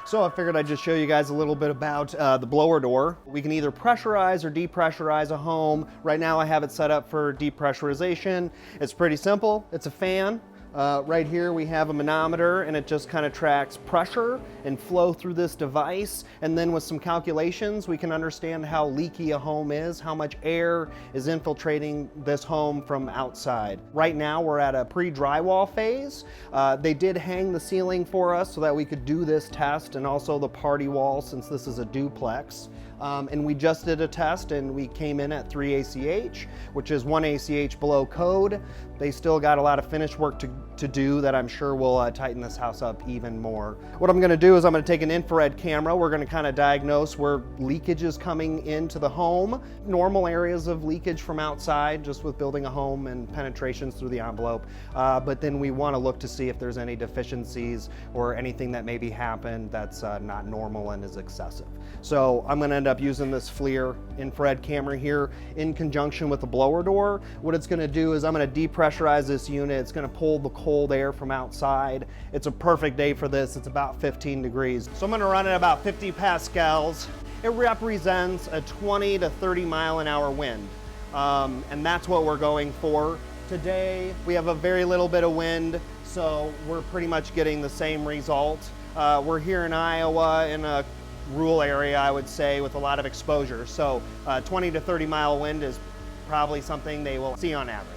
So I figured I'd just show you guys a little bit about the blower door. We can either pressurize or depressurize a home. Right now I have it set up for depressurization. It's pretty simple. It's a fan. Right here we have a manometer, and it just kind of tracks pressure and flow through this device. And then with some calculations, we can understand how leaky a home is, how much air is infiltrating this home from outside. Right now we're at a pre-drywall phase. They did hang the ceiling for us so that we could do this test, and also the party wall since this is a duplex. And we just did a test and we came in at 3 ACH, which is 1 ACH below code. They still got a lot of finish work to do that I'm sure will tighten this house up even more. What I'm gonna do is I'm gonna take an infrared camera. We're gonna kind of diagnose where leakage is coming into the home, normal areas of leakage from outside, just with building a home and penetrations through the envelope. But then we wanna look to see if there's any deficiencies or anything that maybe happened that's not normal and is excessive. So I'm gonna end up using this FLIR infrared camera here in conjunction with the blower door. What it's gonna do is I'm gonna depressurize this unit. It's gonna pull the cold air from outside. It's a perfect day for this. It's about 15 degrees. So I'm gonna run at about 50 pascals. It represents a 20 to 30 mile an hour wind. And that's what we're going for. Today, we have a very little bit of wind, so we're pretty much getting the same result. We're here in Iowa in a rural area, I would say, with a lot of exposure. So 20 to 30 mile wind is probably something they will see on average.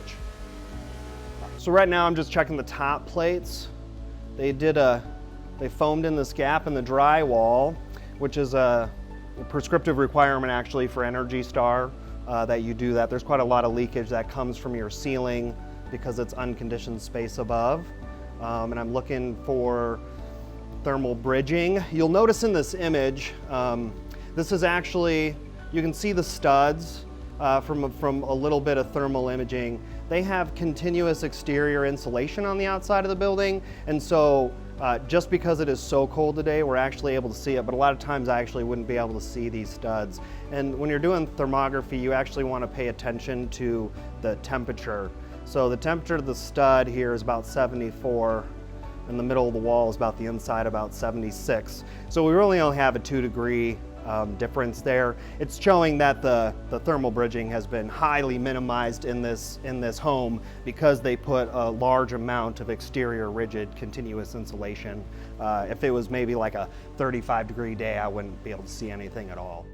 So right now I'm just checking the top plates. They foamed in this gap in the drywall, which is a prescriptive requirement actually for Energy Star that you do that. There's quite a lot of leakage that comes from your ceiling because it's unconditioned space above. And I'm looking for thermal bridging. You'll notice in this image, this is actually, you can see the studs from a little bit of thermal imaging. They have continuous exterior insulation on the outside of the building, and so just because it is so cold today, we're actually able to see it, but a lot of times I actually wouldn't be able to see these studs. And when you're doing thermography, you actually want to pay attention to the temperature. So the temperature of the stud here is about 74. In the middle of the wall is about the inside, about 76. So we really only have a 2-degree difference there. It's showing that the thermal bridging has been highly minimized in this home because they put a large amount of exterior rigid continuous insulation. If it was maybe like a 35-degree day, I wouldn't be able to see anything at all.